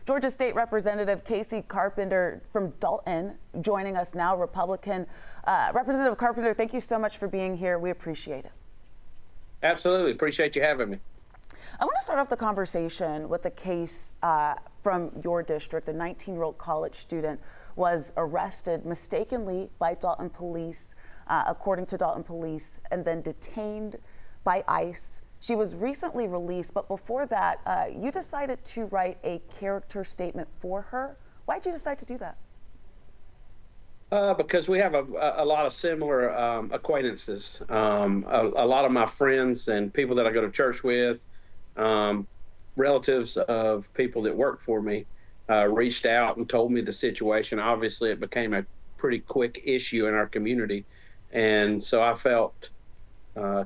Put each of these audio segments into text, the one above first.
Georgia State Representative Kasey Carpenter from Dalton joining us now, Republican. Representative Carpenter, thank you so much for being here. We appreciate it. Absolutely. Appreciate you having me. I want to start off the conversation with a case from your district. A 19-year-old college student was arrested mistakenly by Dalton police, according to Dalton police, and then detained by ICE. She was recently released, but before that, you decided to write a character statement for her. Why did you decide to do that? Because we have a lot of similar acquaintances. A lot of my friends and people that I go to church with, relatives of people that work for me, reached out and told me the situation. Obviously, it became a pretty quick issue in our community. And so I felt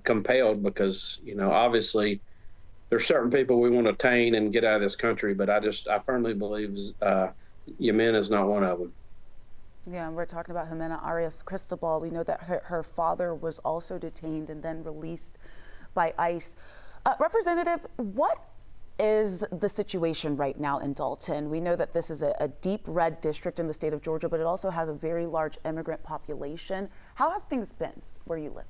compelled because, obviously there's certain people we want to tame and get out of this country, but I firmly believe Ximena is not one of them. Yeah, we're talking about Ximena Arias-Cristoba. We know that her father was also detained and then released by ICE. Representative, what is the situation right now in Dalton? We know that this is a deep red district in the state of Georgia, but it also has a very large immigrant population. How have things been where you live?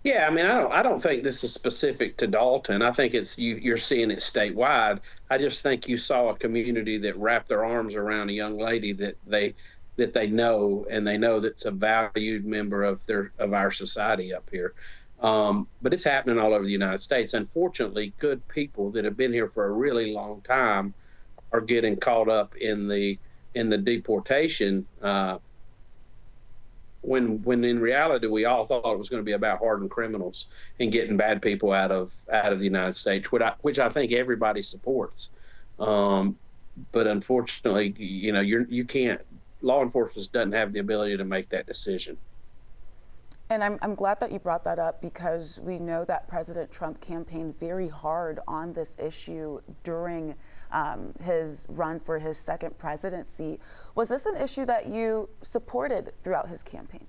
Yeah, I don't think this is specific to Dalton. I think you're seeing it statewide. I just think you saw a community that wrapped their arms around a young lady that they know, and they know that's a valued member of our society up here. But it's happening all over the United States. Unfortunately, good people that have been here for a really long time are getting caught up in the deportation. When in reality we all thought it was going to be about hardened criminals and getting bad people out of the United States, which I think everybody supports. But unfortunately, you can't. Law enforcement doesn't have the ability to make that decision. And I'm glad that you brought that up, because we know that President Trump campaigned very hard on this issue during his run for his second presidency. Was this an issue that you supported throughout his campaign?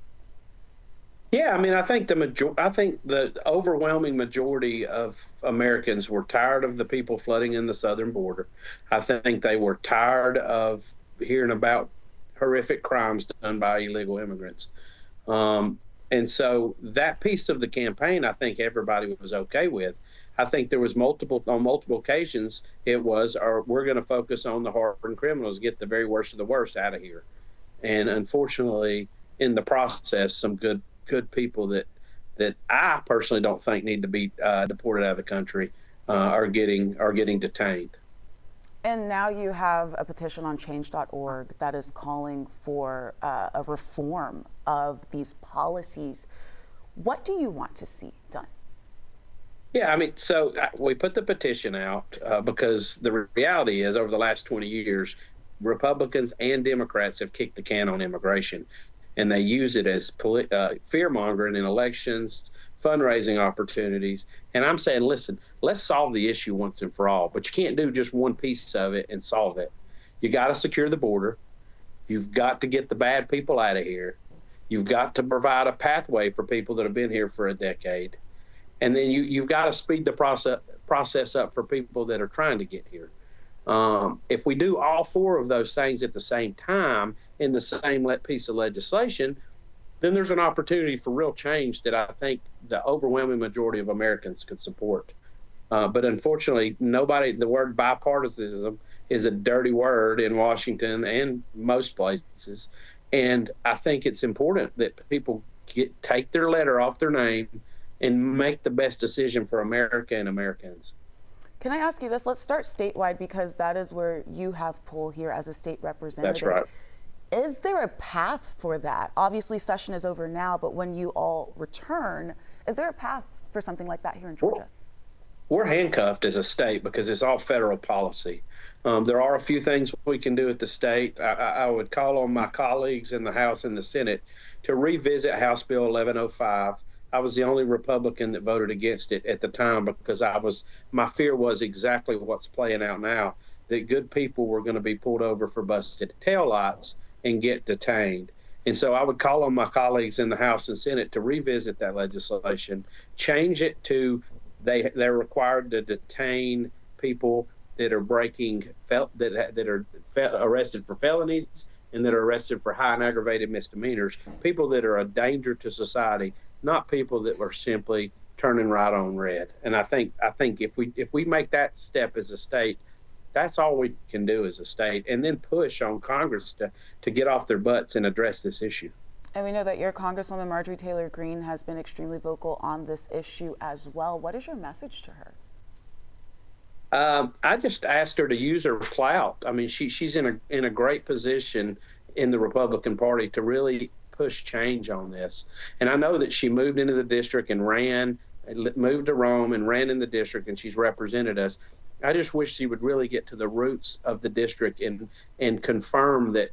Yeah, I think the overwhelming majority of Americans were tired of the people flooding in the southern border. I think they were tired of hearing about horrific crimes done by illegal immigrants. And so that piece of the campaign, I think everybody was okay with. I think there was on multiple occasions, we're going to focus on the hardened criminals, get the very worst of the worst out of here. And unfortunately, in the process, some good people that I personally don't think need to be deported out of the country are getting detained. And now you have a petition on change.org that is calling for a reform of these policies. What do you want to see done? Yeah, so we put the petition out because the reality is, over the last 20 years, Republicans and Democrats have kicked the can on immigration, and they use it as fear-mongering in elections, fundraising opportunities. And I'm saying, listen, let's solve the issue once and for all. But you can't do just one piece of it and solve it. You got to secure the border. You've got to get the bad people out of here. You've got to provide a pathway for people that have been here for a decade. And then you've got to speed the process up for people that are trying to get here. If we do all four of those things at the same time in the same piece of legislation, then there's an opportunity for real change that I think the overwhelming majority of Americans could support. But unfortunately, the word bipartisanism is a dirty word in Washington and most places. And I think it's important that people take their letter off their name and make the best decision for America and Americans. Can I ask you this? Let's start statewide, because that is where you have pull here as a state representative. That's right. Is there a path for that? Obviously, session is over now, but when you all return, is there a path for something like that here in Georgia? We're handcuffed as a state because it's all federal policy. There are a few things we can do at the state. I would call on my colleagues in the House and the Senate to revisit House Bill 1105. I was the only Republican that voted against it at the time because my fear was exactly what's playing out now, that good people were going to be pulled over for busted taillights and get detained. And so I would call on my colleagues in the House and Senate to revisit that legislation, change it to they're required to detain people that are arrested for felonies and that are arrested for high and aggravated misdemeanors, people that are a danger to society, not people that are simply turning right on red. And I think if we make that step as a state, that's all we can do as a state, and then push on Congress to get off their butts and address this issue. And we know that your Congresswoman Marjorie Taylor Greene has been extremely vocal on this issue as well. What is your message to her? I just asked her to use her clout. I mean, she's in a great position in the Republican Party to really push change on this. And I know that she moved into the district and moved to Rome and ran in the district, and she's represented us. I just wish she would really get to the roots of the district and confirm that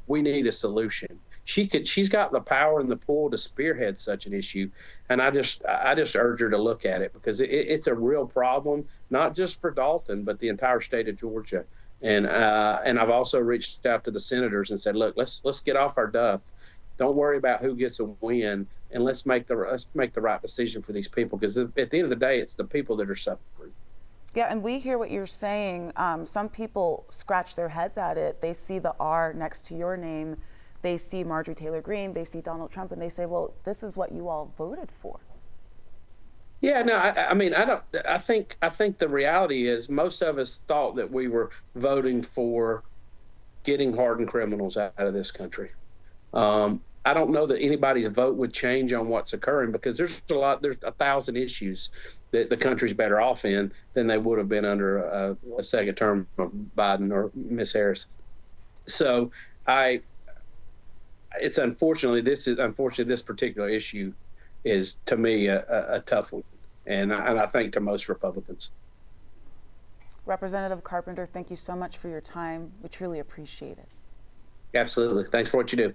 we need a solution. She's got the power and the pull to spearhead such an issue, and I just urge her to look at it, because it's a real problem, not just for Dalton, but the entire state of Georgia. And I've also reached out to the senators and said, look, let's get off our duff. Don't worry about who gets a win, and let's make the right decision for these people, because at the end of the day, it's the people that are suffering. Yeah, and we hear what you're saying. Some people scratch their heads at it. They see the R next to your name. They see Marjorie Taylor Greene, they see Donald Trump, and they say, well, this is what you all voted for. Yeah, no, I think the reality is most of us thought that we were voting for getting hardened criminals out of this country. I don't know that anybody's vote would change on what's occurring, because there's 1,000 issues that the country's better off in than they would have been under a second term of Biden or Miss Harris. So unfortunately this particular issue is, to me, a tough one, and I think to most Republicans. Representative Carpenter, thank you so much for your time. We truly appreciate it. Absolutely. Thanks for what you do.